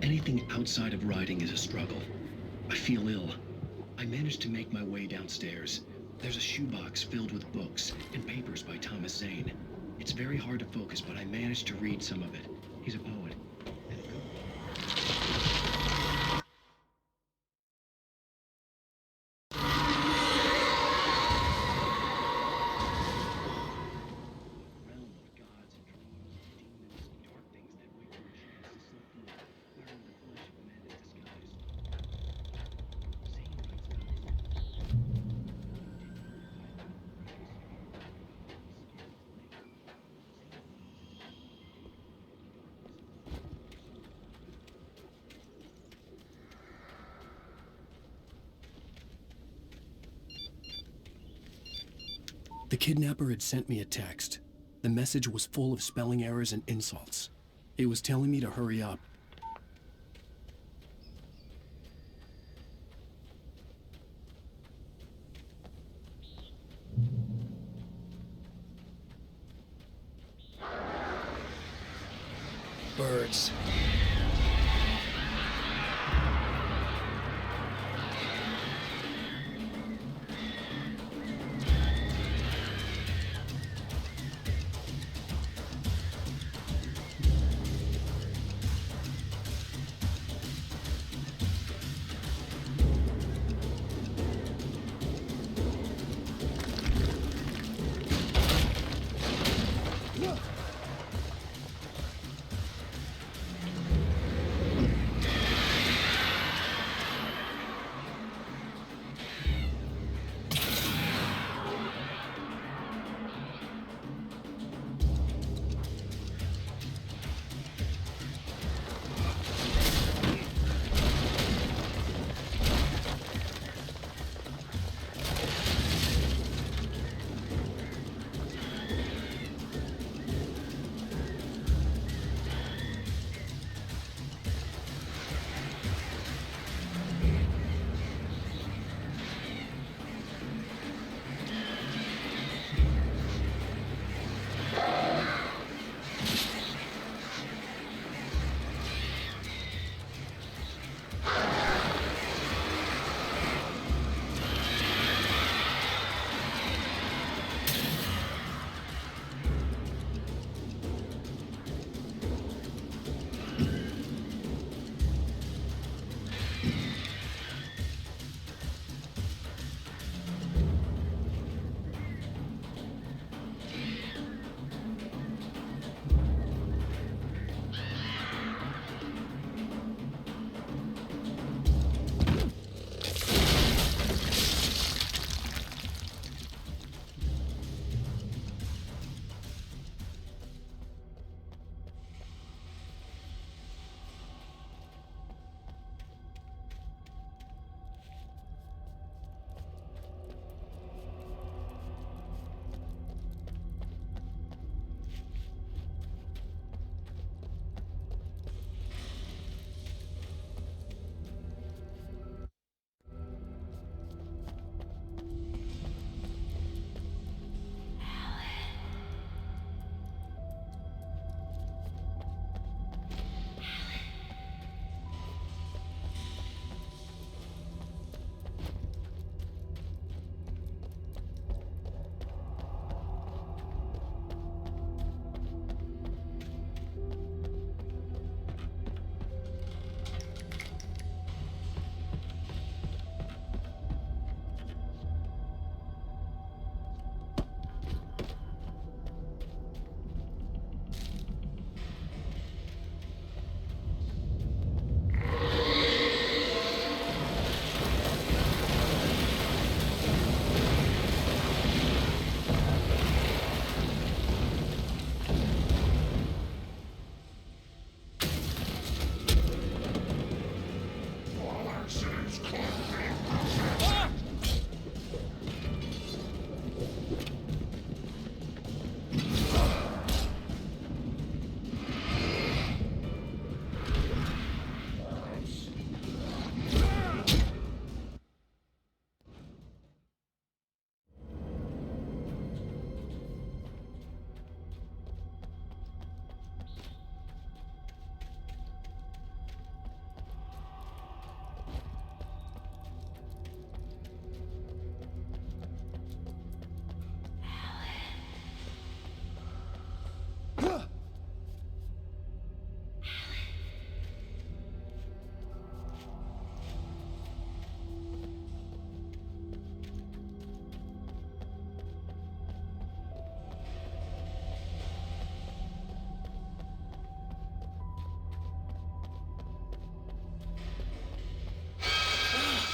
Anything outside of writing is a struggle. I feel ill. I managed to make my way downstairs. There's a shoebox filled with books and papers by Thomas Zane. It's very hard to focus, but I managed to read some of it. He's a poet. And a good one. Realm of gods and dreams, demons, dark things that wait for a chance to slip through, wearing the flesh of men in disguise. Zane writes about his The kidnapper had sent me a text. The message was full of spelling errors and insults. It was telling me to hurry up. Birds.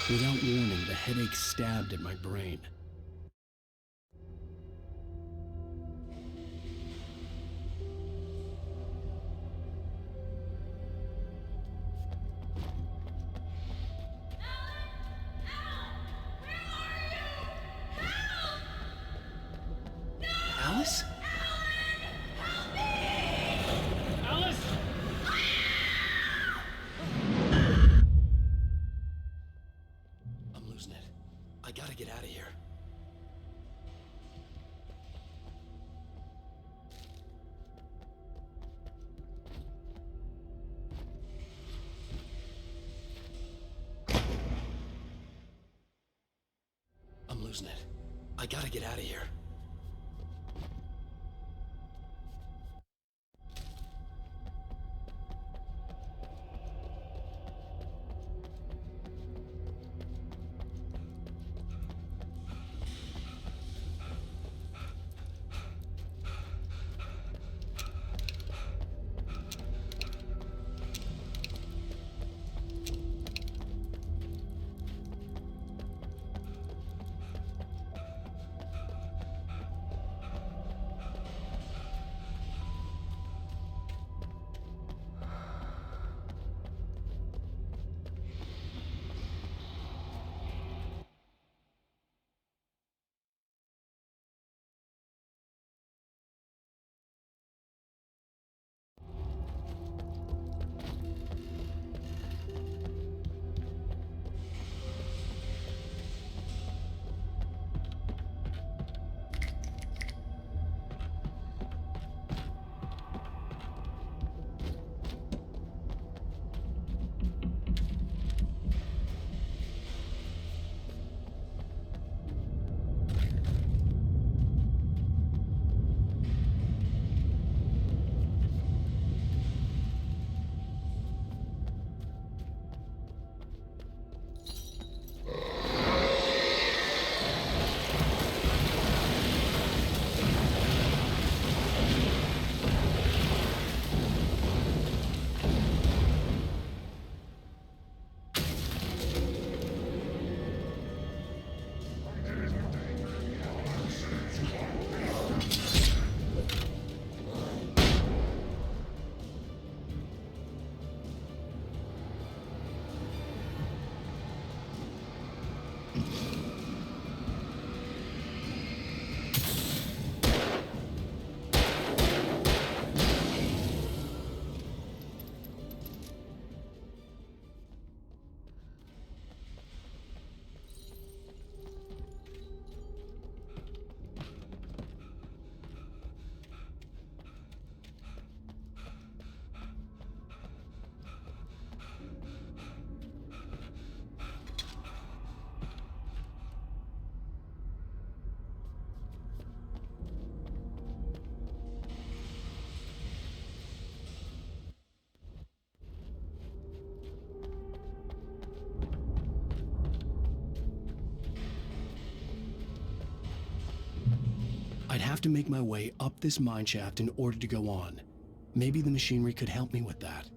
Without warning, the headache stabbed at my brain. Alice? Alice! I'm losing it. I gotta get out of here. I'm losing it. I gotta get out of here. I'd have to make my way up this mineshaft in order to go on. Maybe the machinery could help me with that.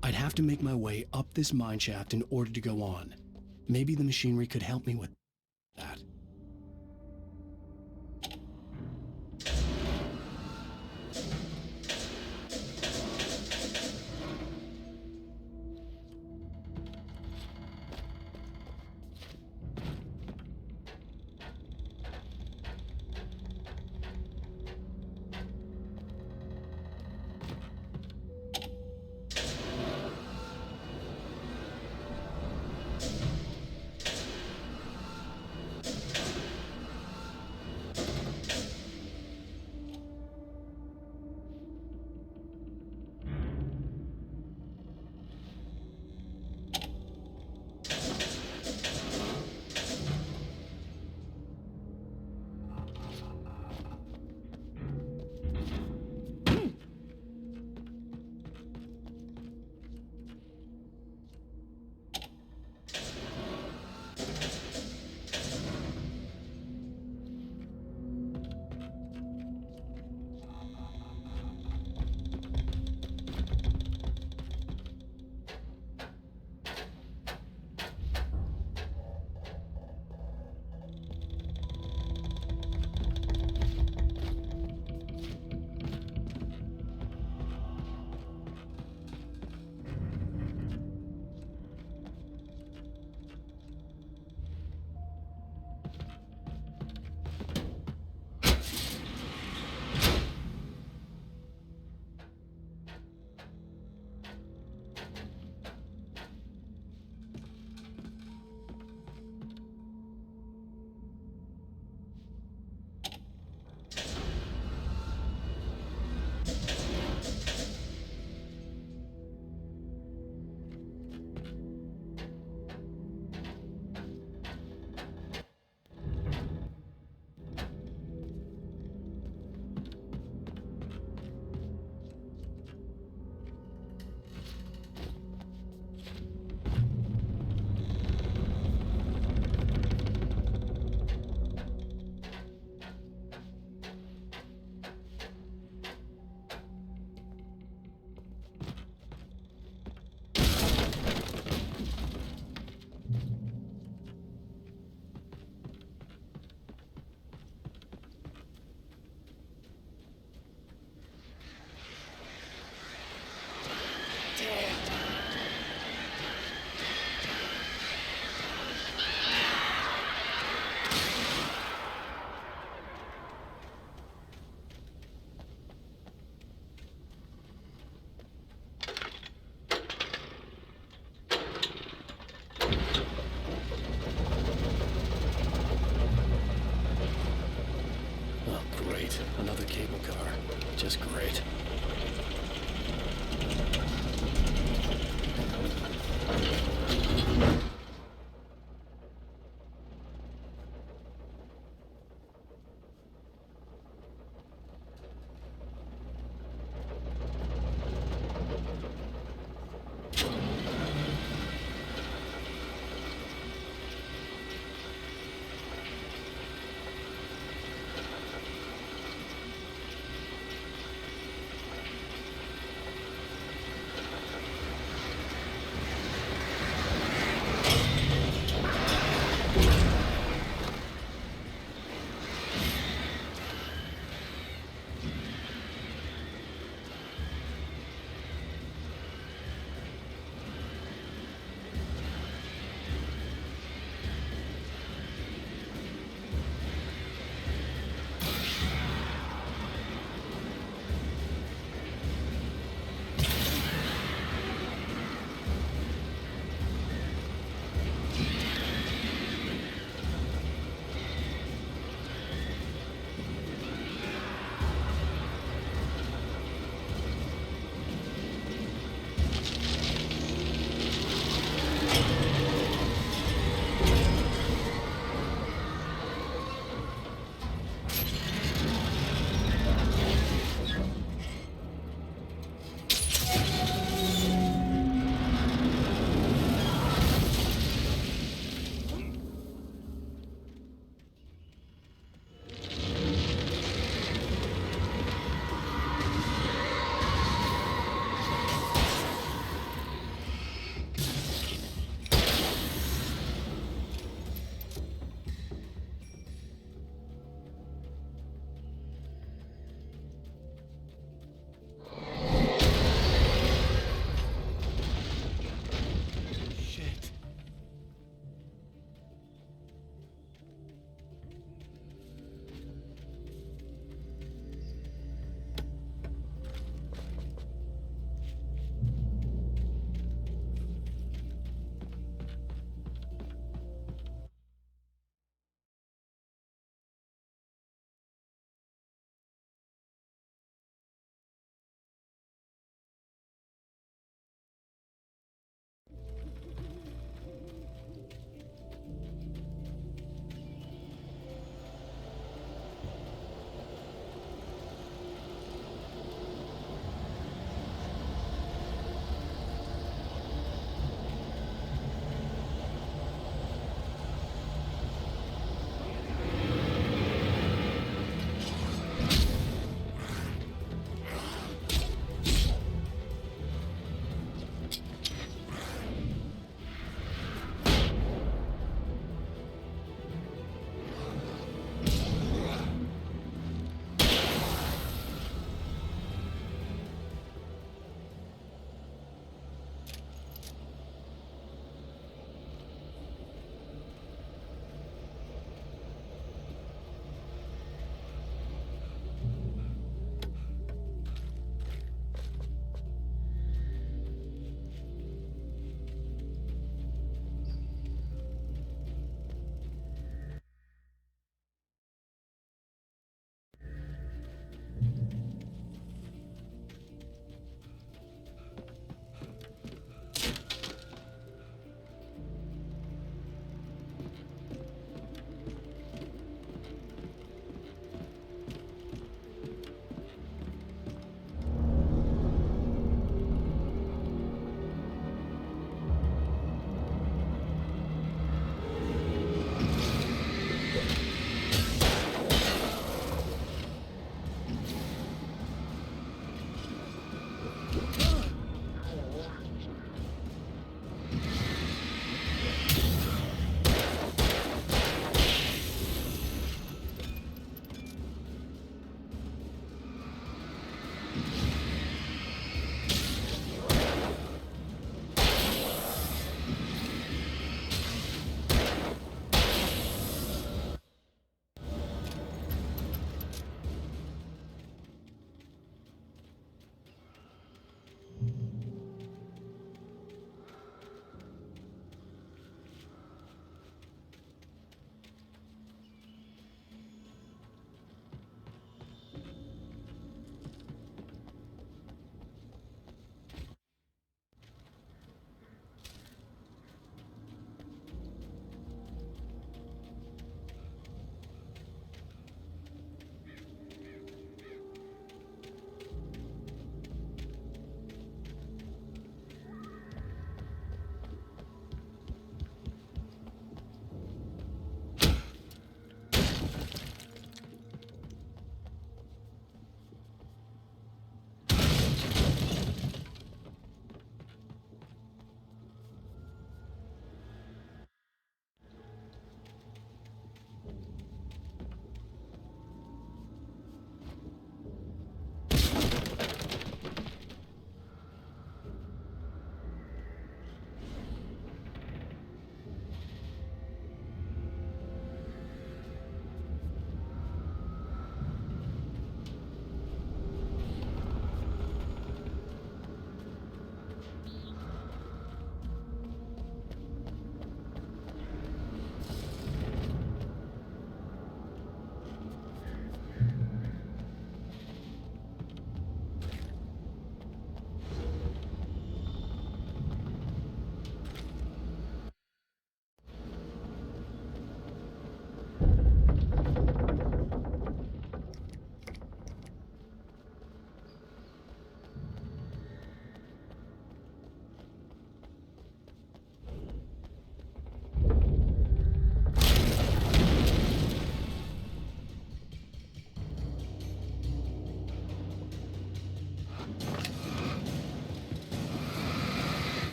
I'd have to make my way up this mineshaft in order to go on. Maybe the machinery could help me with that.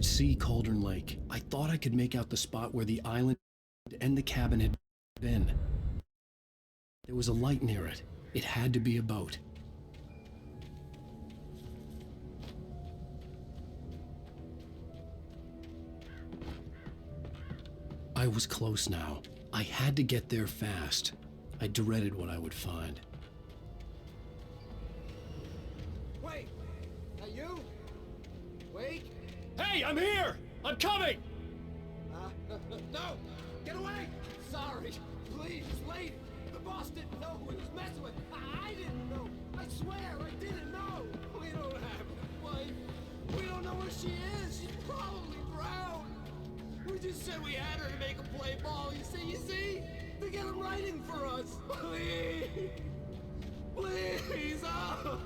could see Cauldron Lake. I thought I could make out the spot where the island and the cabin had been. There was a light near it. It had to be a boat. I was close now. I had to get there fast. I dreaded what I would find. Wait! Are you? Wait! Hey, I'm here! I'm coming! No! Get away! Sorry! Please, lady! The boss didn't know who he was messing with! I didn't know! I swear, I didn't know! We don't have his wife! We don't know where she is! She's probably drowned! We just said we had her to make a play ball, you see? To get him writing for us! Please! Please! Oh!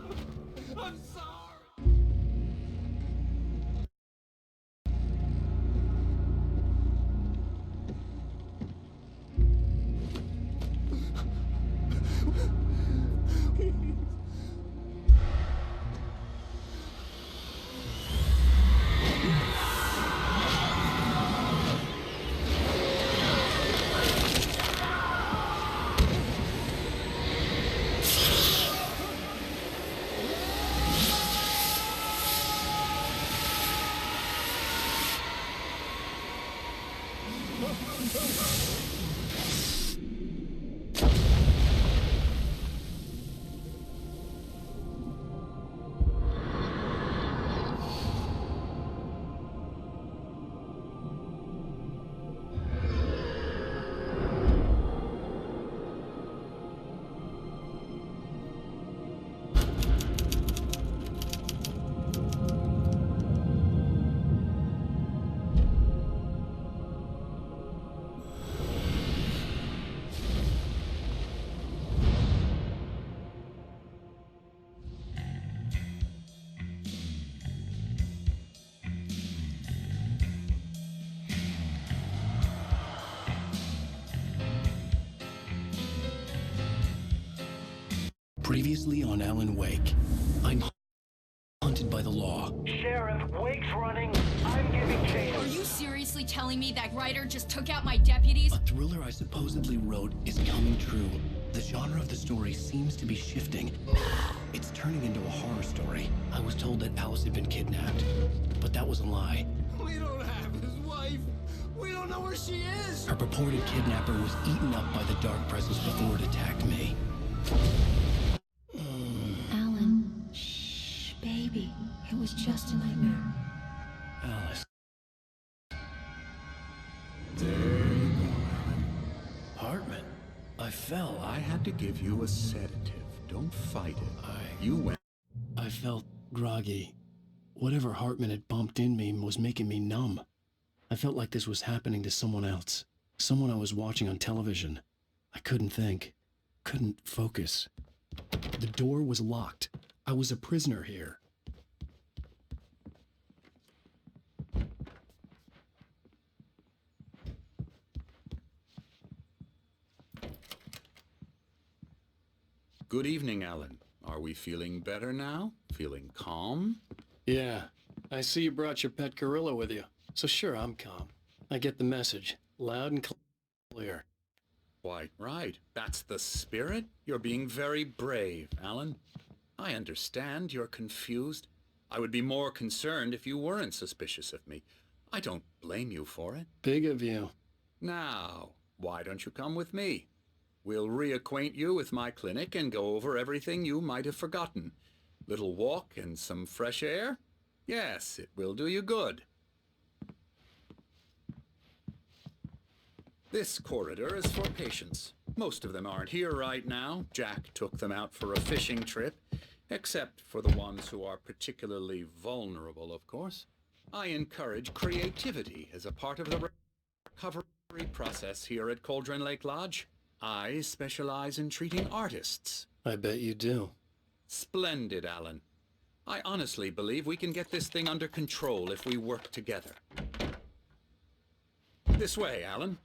I'm sorry! Previously on Alan Wake, I'm hunted by the law. Sheriff, Wake's running. I'm giving chase. Are you seriously telling me that writer just took out my deputies? A thriller I supposedly wrote is coming true. The genre of the story seems to be shifting. It's turning into a horror story. I was told that Alice had been kidnapped, but that was a lie. We don't have his wife! We don't know where she is! Her purported kidnapper was eaten up by the dark presence before it attacked me. Alan, shh, baby. It was just a nightmare. Alice. There you go, Alan. Hartman. I fell. I had to give you a sedative. Don't fight it. You went. I felt groggy. Whatever Hartman had bumped in me was making me numb. I felt like this was happening to someone else. Someone I was watching on television. I couldn't think. Couldn't focus. The door was locked. I was a prisoner here. Good evening, Alan. Are we feeling better now? Feeling calm? Yeah. I see you brought your pet gorilla with you. So sure, I'm calm. I get the message. Loud and clear. Quite right. That's the spirit. You're being very brave, Alan. I understand you're confused. I would be more concerned if you weren't suspicious of me. I don't blame you for it. Big of you. Now, why don't you come with me? We'll reacquaint you with my clinic and go over everything you might have forgotten. Little walk and some fresh air? Yes, it will do you good. This corridor is for patients. Most of them aren't here right now. Jack took them out for a fishing trip, except for the ones who are particularly vulnerable, of course. I encourage creativity as a part of the recovery process here at Cauldron Lake Lodge. I specialize in treating artists. I bet you do. Splendid, Alan. I honestly believe we can get this thing under control if we work together. This way, Alan.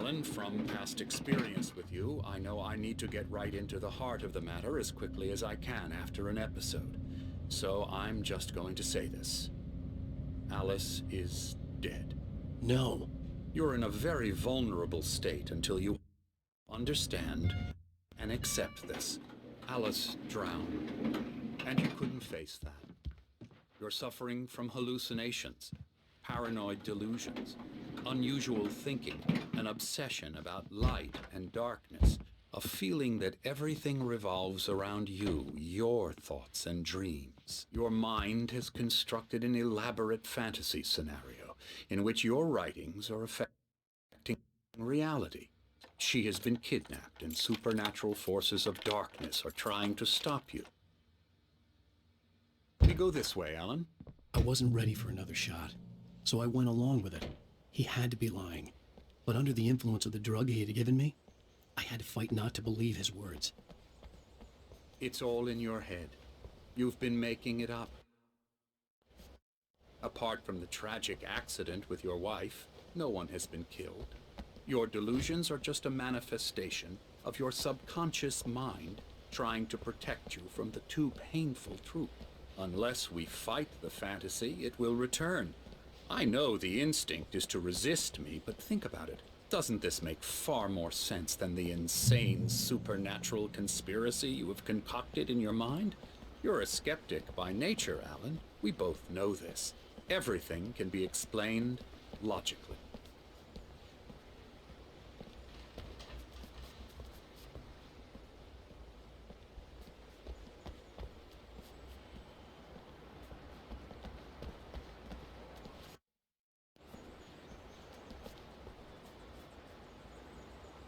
Alan. From past experience with you, I know I need to get right into the heart of the matter as quickly as I can after an episode. So I'm just going to say this. Alice is dead. No. You're in a very vulnerable state until you understand and accept this. Alice drowned, and you couldn't face that. You're suffering from hallucinations, paranoid delusions, unusual thinking, an obsession about light and darkness, a feeling that everything revolves around you, your thoughts and dreams. Your mind has constructed an elaborate fantasy scenario in which your writings are affecting reality. She has been kidnapped, and supernatural forces of darkness are trying to stop you. We go this way, Alan. I wasn't ready for another shot, so I went along with it. He had to be lying. But under the influence of the drug he had given me, I had to fight not to believe his words. It's all in your head. You've been making it up. Apart from the tragic accident with your wife, no one has been killed. Your delusions are just a manifestation of your subconscious mind trying to protect you from the too painful truth. Unless we fight the fantasy, it will return. I know the instinct is to resist me, but think about it. Doesn't this make far more sense than the insane supernatural conspiracy you have concocted in your mind? You're a skeptic by nature, Alan. We both know this. Everything can be explained logically.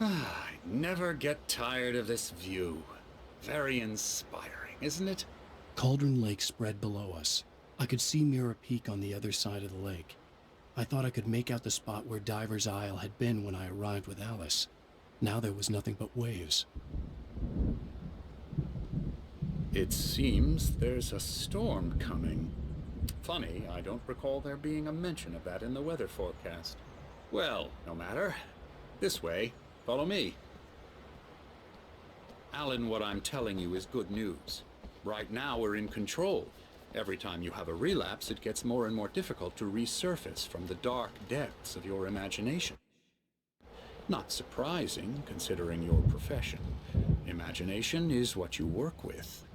I never get tired of this view. Very inspiring, isn't it? Cauldron Lake spread below us. I could see Mirror Peak on the other side of the lake. I thought I could make out the spot where Diver's Isle had been when I arrived with Alice. Now there was nothing but waves. It seems there's a storm coming. Funny, I don't recall there being a mention of that in the weather forecast. Well, no matter. This way. Follow me. Alan, what I'm telling you is good news. Right now we're in control. Every time you have a relapse, it gets more and more difficult to resurface from the dark depths of your imagination. Not surprising, considering your profession. Imagination is what you work with.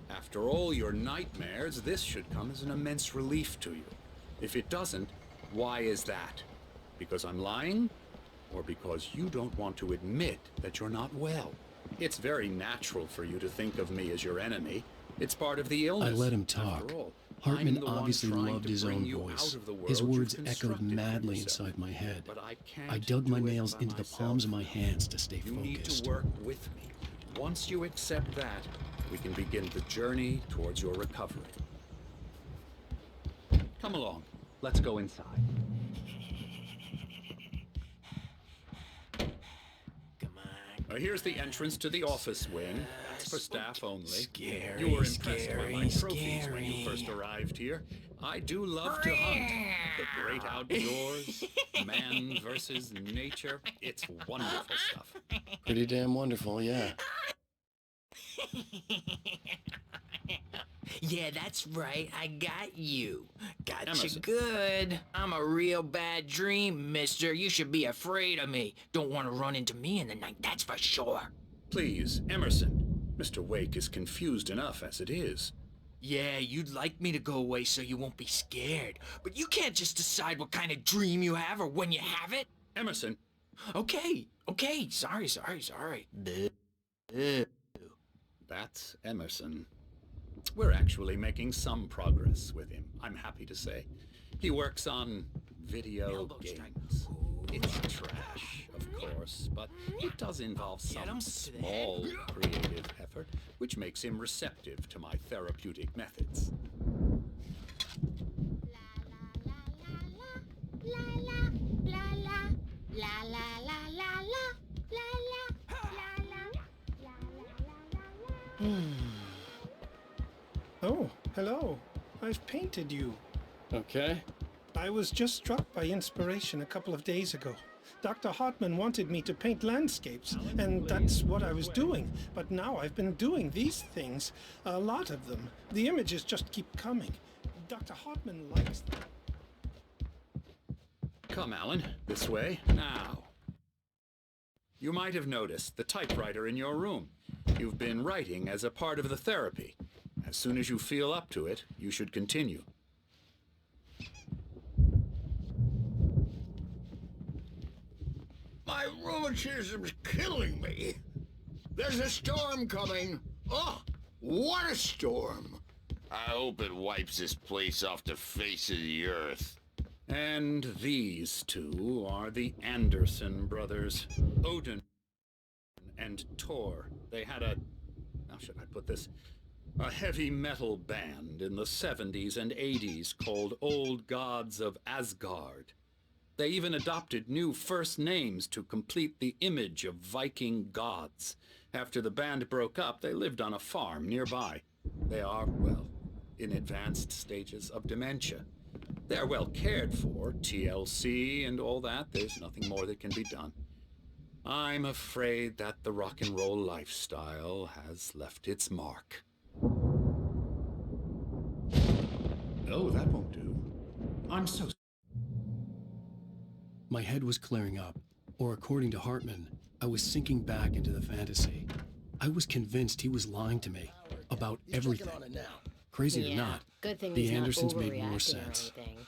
After all your nightmares, this should come as an immense relief to you. If it doesn't, why is that? Because I'm lying? Or because you don't want to admit that you're not well? It's very natural for you to think of me as your enemy. It's part of the illness. I let him talk. After all, Hartman I'm the one obviously trying loved to his bring own you voice. out of the world His words you've echoed constructed for madly yourself. inside my head. But I can't I dug my do it nails by into the myself. palms of my hands to stay You need to focused. work with me. Once you accept that, we can begin the journey towards your recovery. Come along. Let's go inside. Come on. Here's the entrance to the office wing. That's for staff only. Scary, You were impressed by my scary, trophies when you scary. first arrived here. I do love to hunt. The great outdoors, man versus nature. It's wonderful stuff. Pretty damn wonderful, yeah. Yeah, that's right. I got you. Got Emerson. you good. I'm a real bad dream, mister. You should be afraid of me. Don't want to run into me in the night, that's for sure. Please, Emerson. Mr. Wake is confused enough as it is. Yeah, you'd like me to go away so you won't be scared. But you can't just decide what kind of dream you have or when you have it. Emerson, Okay. Sorry. that's Emerson. We're actually making some progress with him, I'm happy to say. He works on video Elbow strike. games. It's trash, of course, but it does involve Get him some to the head. small creative effort, which makes him receptive to my therapeutic methods. Oh, hello. I've painted you. Okay. I was just struck by inspiration a couple of days ago. Dr. Hartman wanted me to paint landscapes, and that's what I was doing. But now I've been doing these things, a lot of them. The images just keep coming. Dr. Hartman likes them. Come, Alan, this way. Now. You might have noticed the typewriter in your room. You've been writing as a part of the therapy. As soon as you feel up to it, you should continue. My rheumatism's killing me. There's a storm coming. Oh, what a storm. I hope it wipes this place off the face of the earth. And these two are the Anderson brothers, Odin and Tor. They had a, how should I put this, a heavy metal band in the 70s and 80s called Old Gods of Asgard. They even adopted new first names to complete the image of Viking gods. After the band broke up, they lived on a farm nearby. They are, well, in advanced stages of dementia. They're well cared for, TLC and all that. There's nothing more that can be done. I'm afraid that the rock and roll lifestyle has left its mark. Oh, that won't do. I'm so... My head was clearing up, or according to Hartman, I was sinking back into the fantasy. I was convinced he was lying to me about everything. Crazy or not, good thing the he's not Andersons made more overreacting or sense. anything.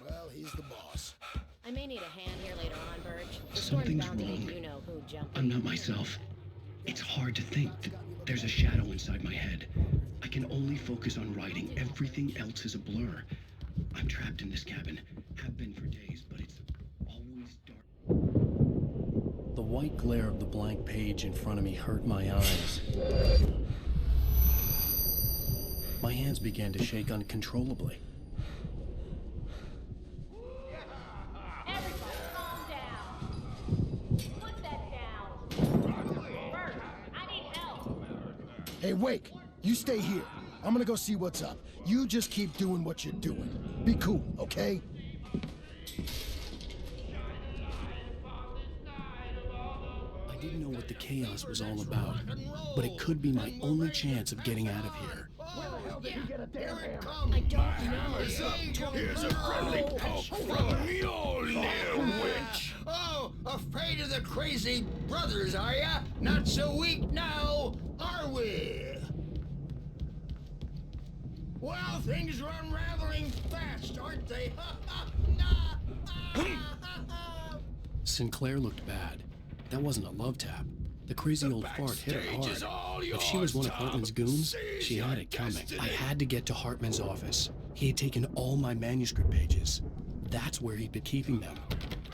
Well, he's the boss. I may need a hand here later on, Birch. The storm's Something's bound to wrong. make you know who jumped. I'm not myself. It's hard to think that there's a shadow inside my head. I can only focus on writing. Everything else is a blur. I'm trapped in this cabin. Have been for days, but it's always dark. The white glare of the blank page in front of me hurt my eyes. My hands began to shake uncontrollably. Everybody calm down. Put that down. Birch, I need help. Hey, Wake, you stay here. I'm gonna go see what's up. You just keep doing what you're doing. Be cool, okay? I didn't know what the chaos was all about, but it could be my only chance of getting out of here. I don't know. Here's a friendly poke from Mjolnir, witch. Oh, afraid of the crazy brothers, are ya? Not so weak now, are we? Well, things are unraveling fast, aren't they? Sinclair looked bad. That wasn't a love tap. The crazy old fart hit her hard. If she was one of Hartman's goons, she had it coming. I had to get to Hartman's office. He had taken all my manuscript pages. That's where he'd been keeping them.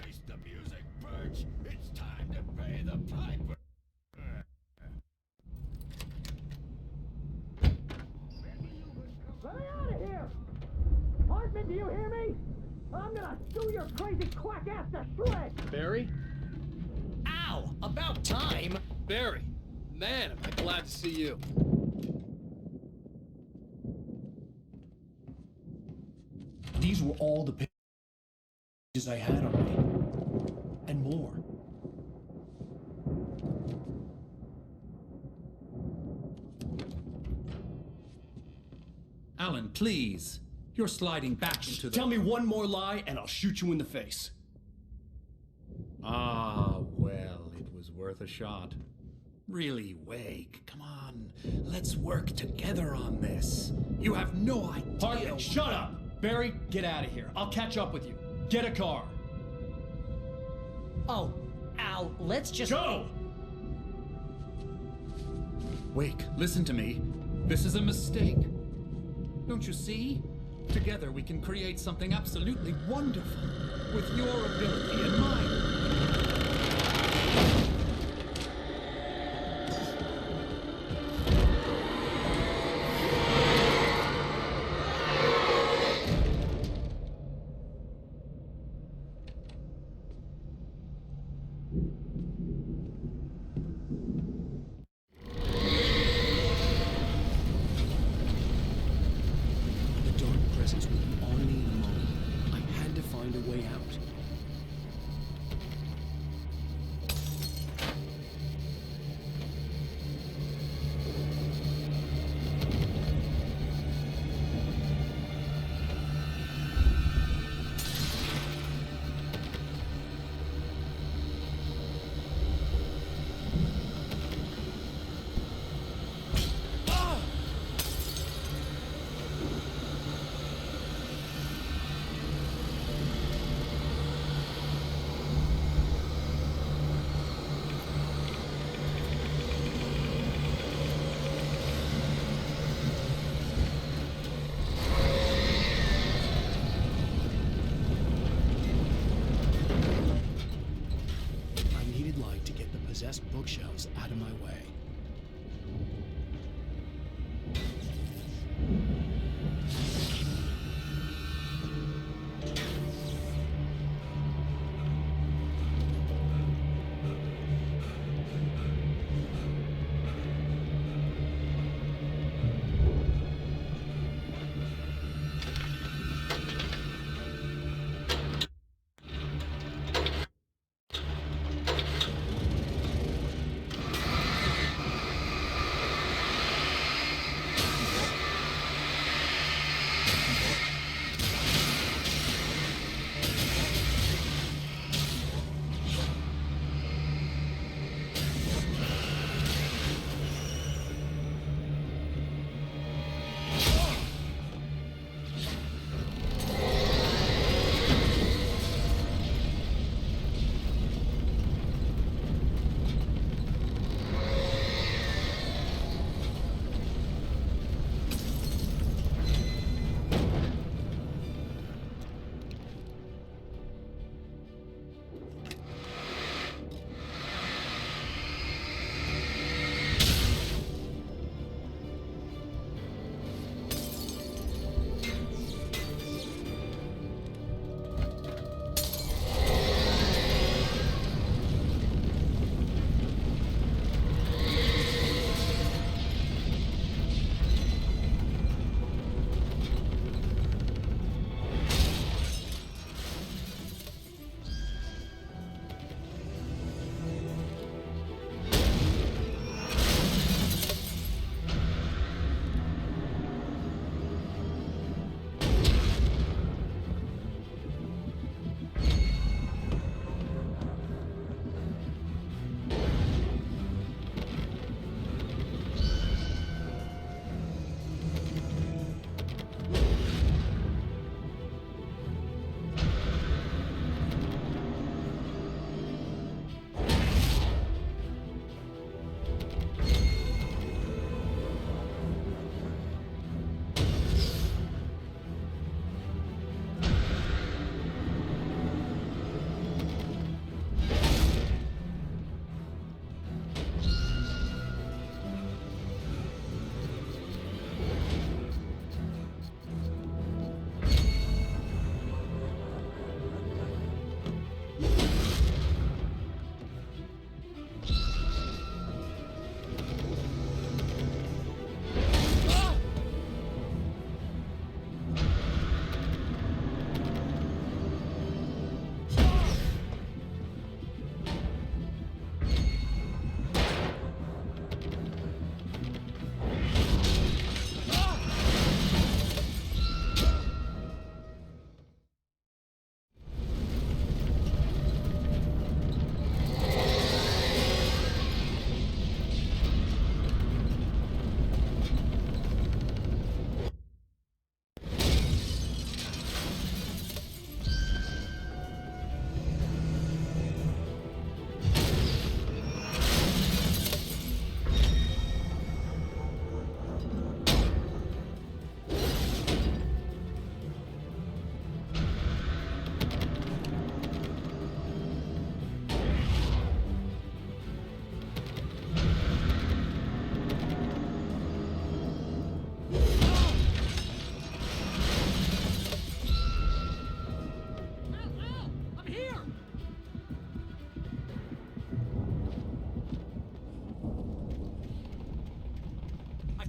Face the music, Birch. It's time to pay the piper. Let me out of here! Hartman, do you hear me? I'm gonna do your crazy quack ass to shreds! Barry? Ow! About time! Barry! Man, am I glad to see you. These were all the pages I had on me. And more. Alan, please. You're sliding back into the... Tell me one more lie and I'll shoot you in the face. Ah, well, it was worth a shot. Really, Wake, come on. Let's work together on this. You have no idea... Hartman, shut up! Barry, get out of here. I'll catch up with you. Get a car. Oh, Al, let's just... Go! Wake, listen to me. This is a mistake. Don't you see? Together we can create something absolutely wonderful. With your ability and mine. The dark presence would be on me in a moment. I had to find a way out.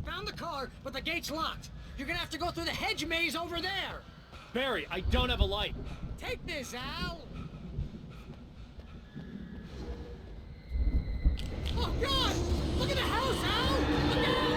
found the car, but the gate's locked. You're gonna have to go through the hedge maze over there. Barry, I don't have a light. Take this, Al. Oh, God! Look at the house, Al! Look out!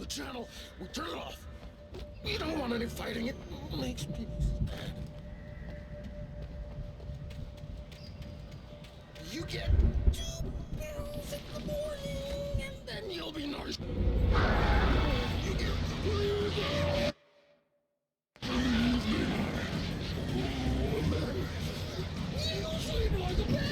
Channel, we turn it off. We don't want any fighting. It makes people sad. You get 2 pills in the morning, and then you'll be nice. You get 3 you'll sleep like a baby.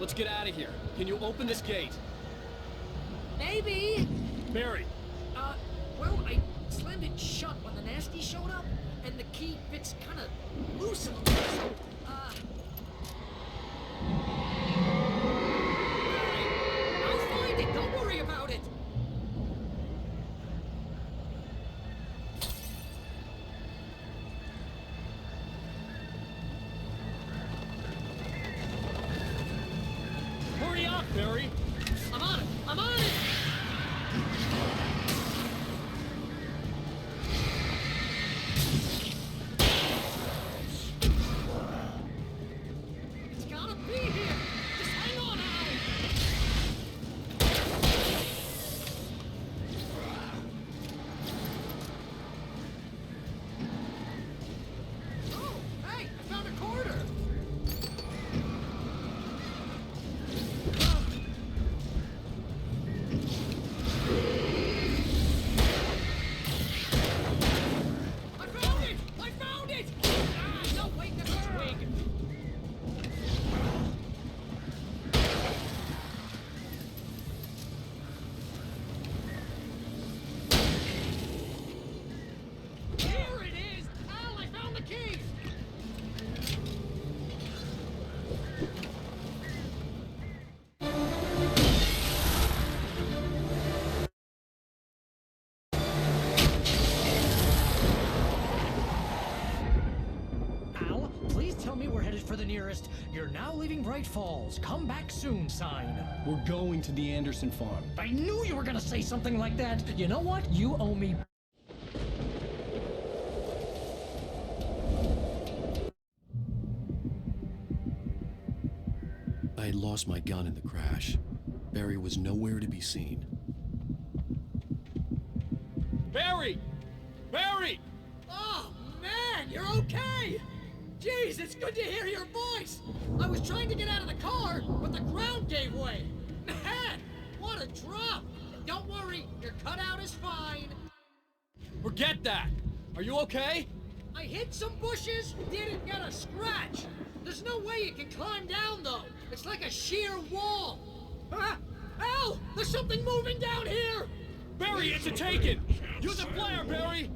let's get out of here. Can you open this gate? Maybe. Barry, Well, I slammed it shut when the nasty showed up, and the key fits kind of loose. I'll find it. Don't worry about it. hurry up, Barry. I'm on it. I'm on it. It's gotta be here. Just hang on, Al. Oh, hey, I found a quarter. I found it! I found it! Ah, no, wait, that's a twig. Here it is! Al, I found the key! Al, please tell me we're headed for the nearest "You're now leaving Bright Falls. Come back soon" sign. We're going to the Anderson farm. I knew you were gonna say something like that. You know what? You owe me. I had lost my gun in the crash. Barry was nowhere to be seen. Barry! Barry! Oh, man, you're okay! Jeez, it's good to hear your voice! I was trying to get out of the car, but the ground gave way! Man, what a drop! Don't worry, your cutout is fine. Forget that! Are you okay? I hit some bushes, didn't get a scratch. There's no way you can climb down, though. It's like a sheer wall. Ah! Al, there's something moving down here! Barry, it's a taken! Use a flare, Barry!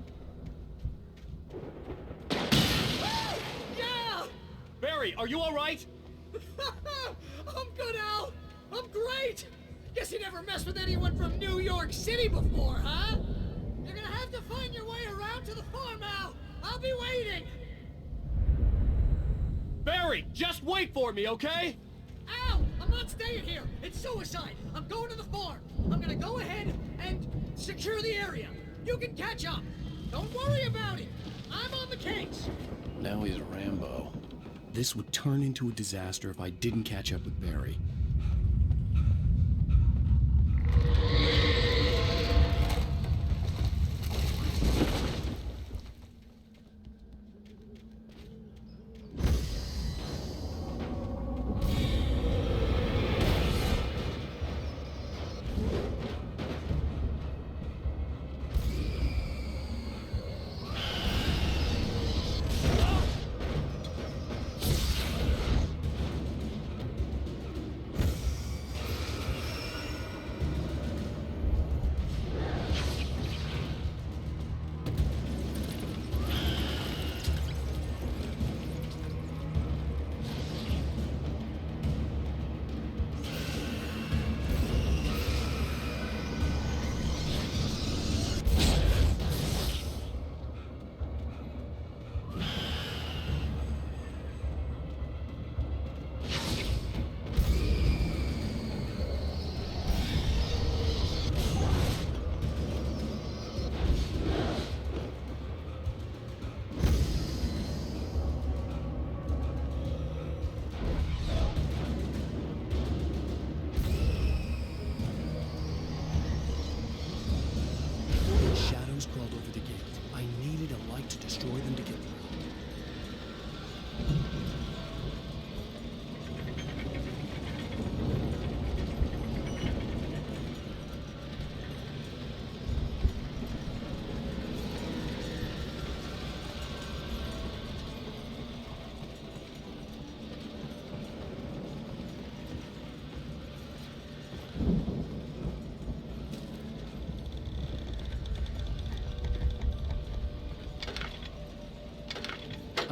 Yeah! Barry, are you alright? I'm good, Al. I'm great. Guess you never messed with anyone from New York City before, huh? You're gonna have to find your way around to the farm, Al. I'll be waiting. Barry, just wait for me, okay? Al, I'm not staying here. It's suicide. I'm going to the farm. I'm gonna go ahead and secure the area. You can catch up. Don't worry about it. I'm on the case. Now he's Rambo. This would turn into a disaster if I didn't catch up with Barry.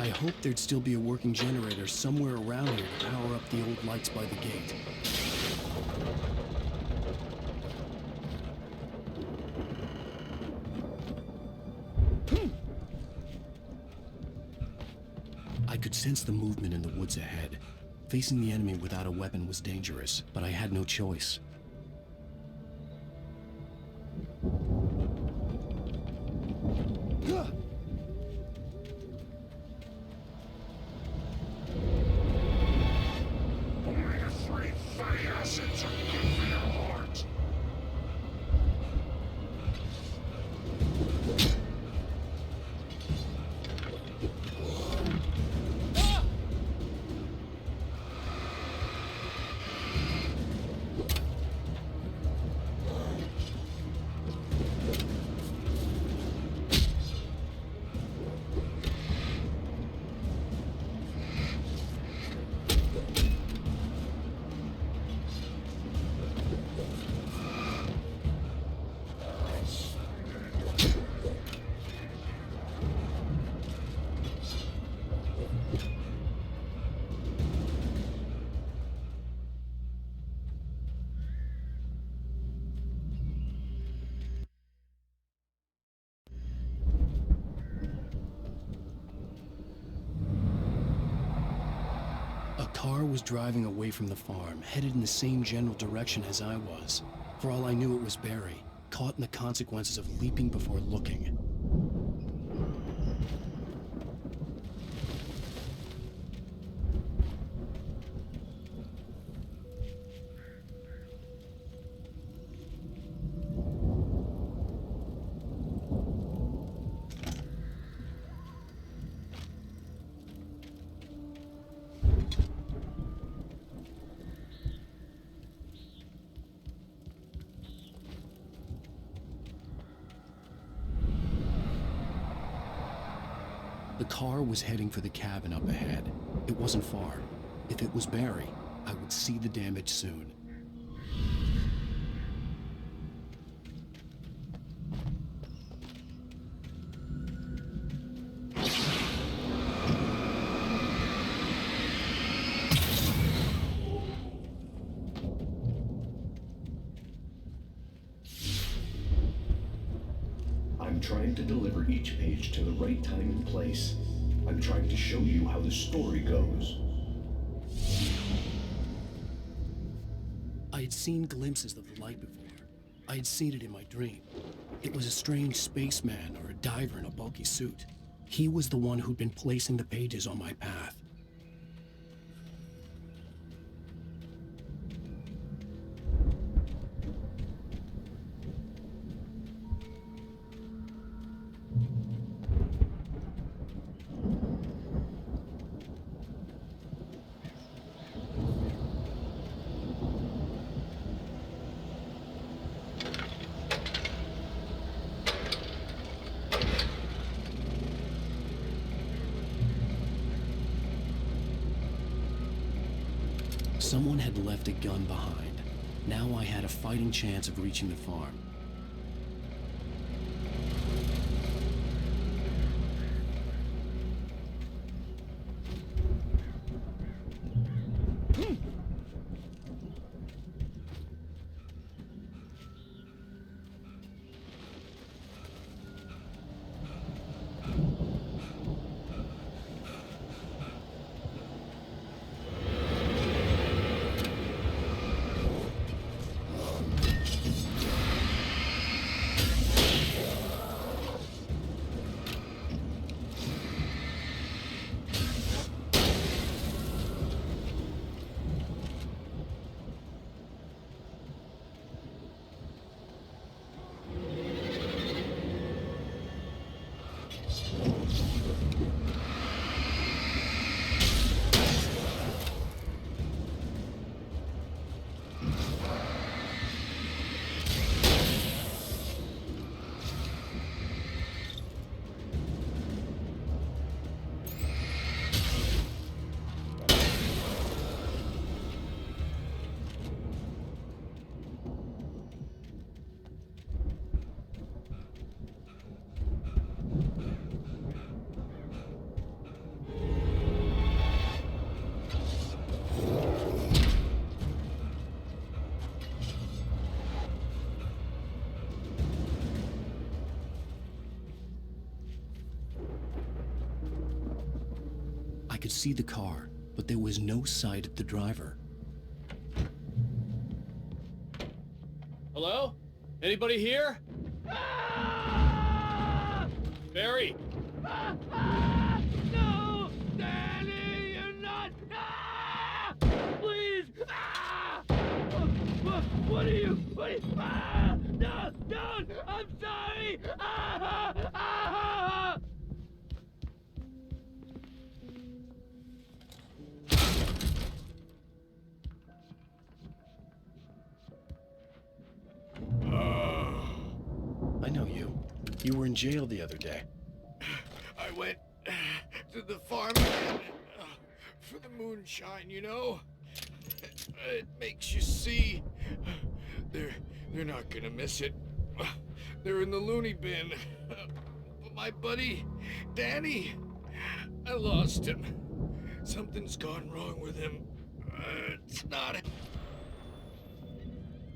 I hoped there'd still be a working generator somewhere around here to power up the old lights by the gate. I could sense the movement in the woods ahead. Facing the enemy without a weapon was dangerous, but I had no choice. A car was driving away from the farm, headed in the same general direction as I was. For all I knew, it was Barry, caught in the consequences of leaping before looking. The car was heading for the cabin up ahead. It wasn't far. If it was Barry, I would see the damage soon. I'm trying to deliver each page to the right time and place. I'm trying to show you how the story goes. I had seen glimpses of the light before. I had seen it in my dream. It was a strange spaceman or a diver in a bulky suit. He was the one who'd been placing the pages on my path. Someone had left a gun behind. Now I had a fighting chance of reaching the farm. I could see the car, but there was no sight of the driver. Hello? Anybody here? Barry! No! Danny, you're not! Please! What are you? No! Don't! I'm sorry! I know you. You were in jail the other day. I went to the farm again, for the moonshine, you know? It makes you see. They're not gonna miss it. They're in the loony bin. But my buddy, Danny, I lost him. Something's gone wrong with him. It's not...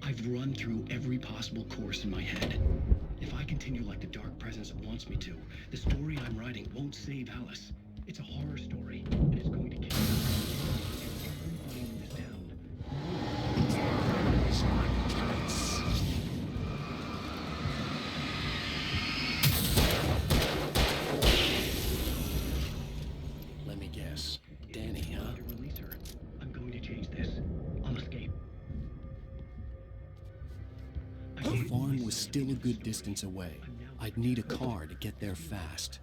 I've run through every possible course in my head. If I continue like the Dark Presence wants me to, the story I'm writing won't save Alice. It's a horror story, and it's going to kill everybody in this town. Let me guess. Danny, huh? To release her. I'm going to change this. I'll escape. The farm was still a good distance away. I'd need a car to get there fast.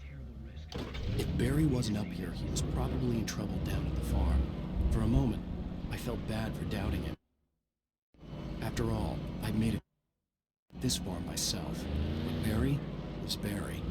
If Barry wasn't up here, he was probably in trouble down at the farm. For a moment, I felt bad for doubting him. After all, I'd made it this far myself. But Barry was Barry.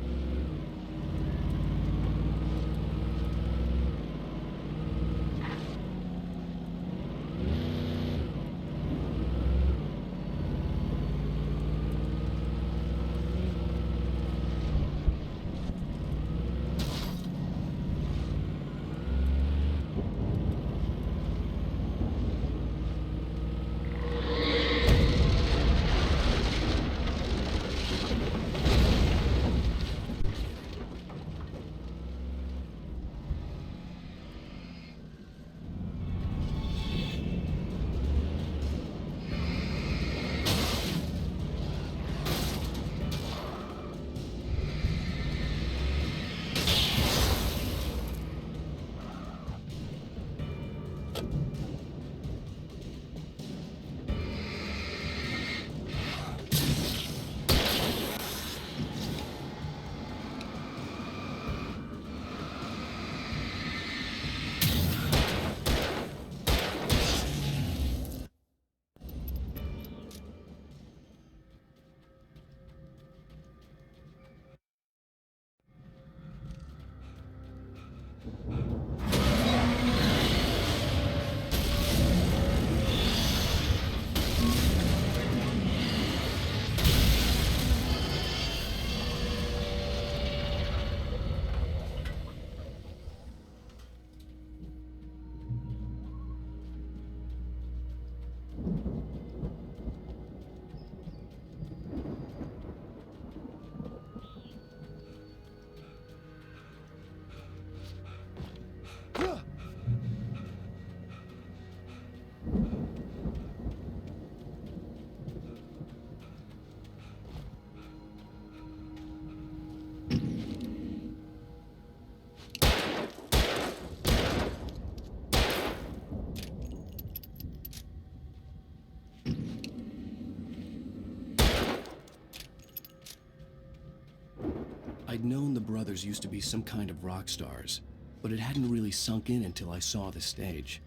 I'd known the brothers used to be some kind of rock stars, but it hadn't really sunk in until I saw the stage.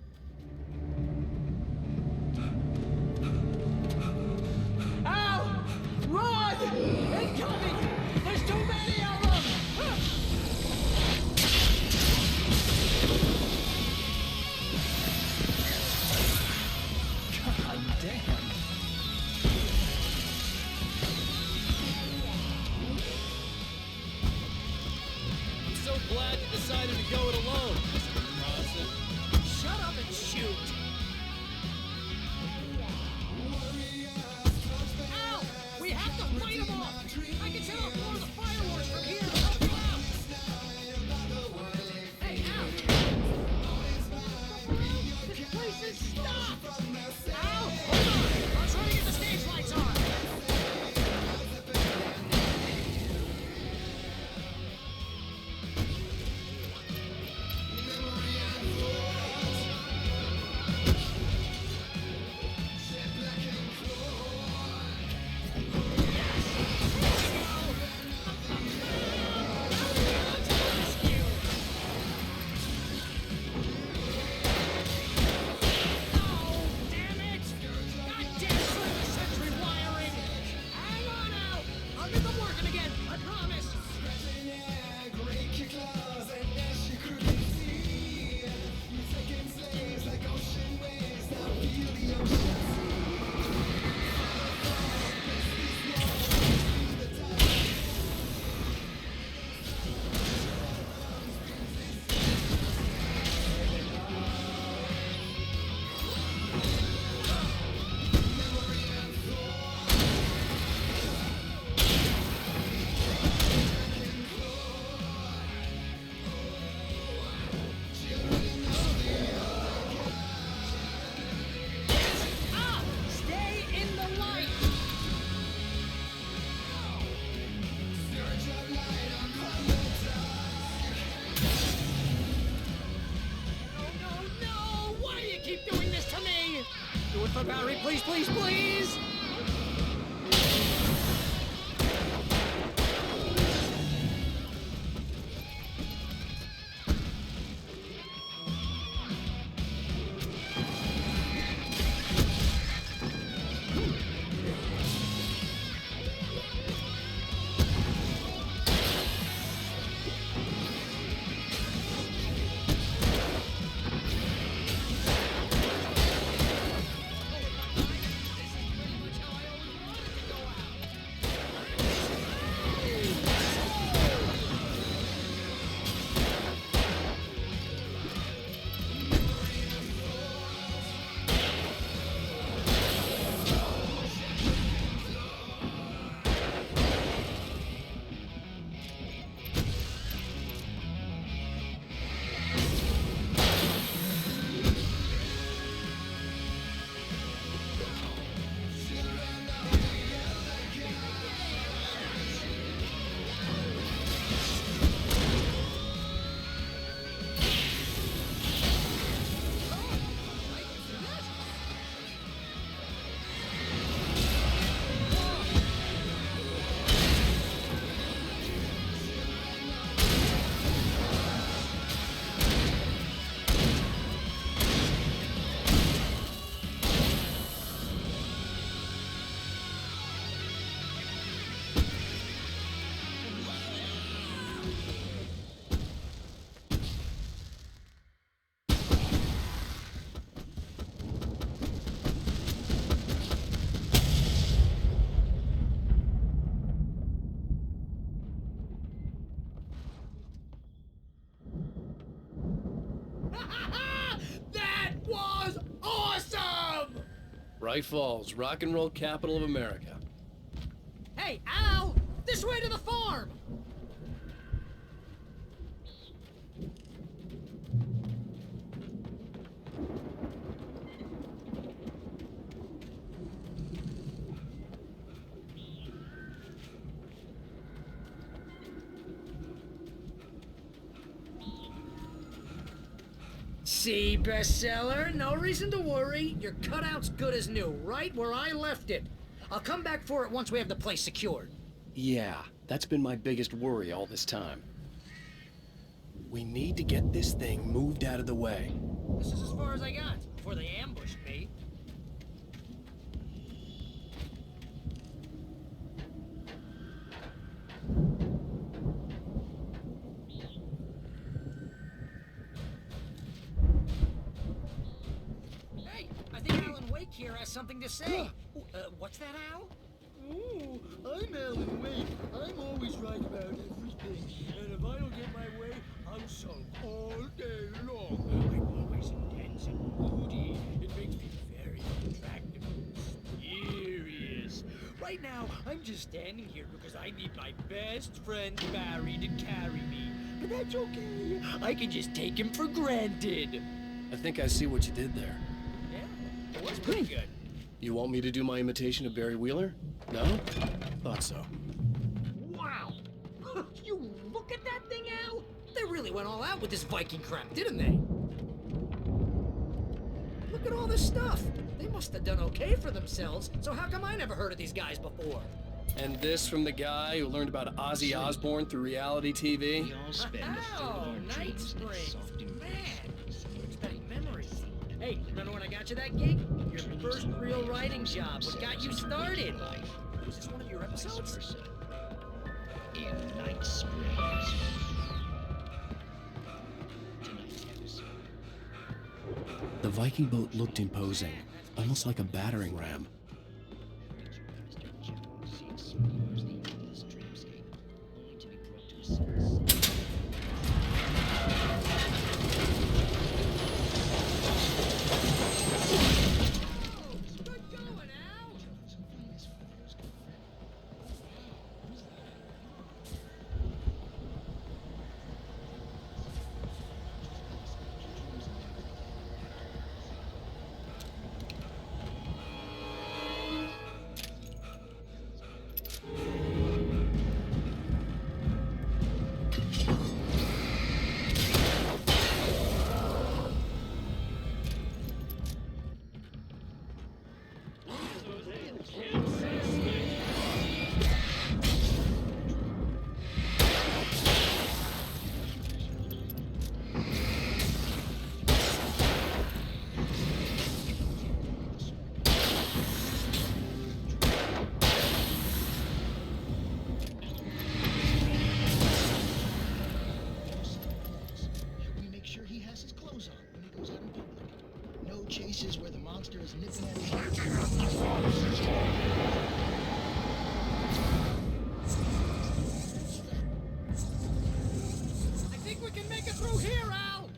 Al! Run! Incoming! There's too many of them! God damn. I'm so glad you decided to go it alone, Mr. Bronson. Shut up and shoot! Al! We have to fight them off! I can set off more of the fireworks from here to help you out! Hey, Al! it for Barry, please, please, please! That was awesome! Bright Falls, rock and roll capital of America. Hey, Al! This way to the farm! See, bestseller? No reason to worry. Your cutout's good as new, right where I left it. I'll come back for it once we have the place secured. Yeah, that's been my biggest worry all this time. We need to get this thing moved out of the way. This is as far as I got before they ambushed me. Hey, I think Alan Wake here has something to say. What's that, Al? Ooh, I'm Alan Wake. I'm always right about everything. And if I don't get my way, I'm sulk all day long. I'm always intense and moody. It makes me very attractive and mysterious. Right now, I'm just standing here because I need my best friend Barry to carry me. But that's okay. I can just take him for granted. I think I see what you did there. Yeah, it was pretty good. You want me to do my imitation of Barry Wheeler? No? Thought so. Wow! You look at that thing, Al? They really went all out with this Viking crap, didn't they? Look at all this stuff. They must have done okay for themselves, so how come I never heard of these guys before? And this from the guy who learned about Ozzy Osbourne through reality TV? We all spend a third of our Night dreams in Springs. soft Man, brings back memories. Hey, remember when I got you that gig? Your first real writing job. What got you started? Was this one of your episodes? in Night Springs. Tonight's episode. The Viking boat looked imposing, almost like a battering ram. has his clothes on when he goes out in public. No chases where the monster is nipping at his I think we can make it through here, Al!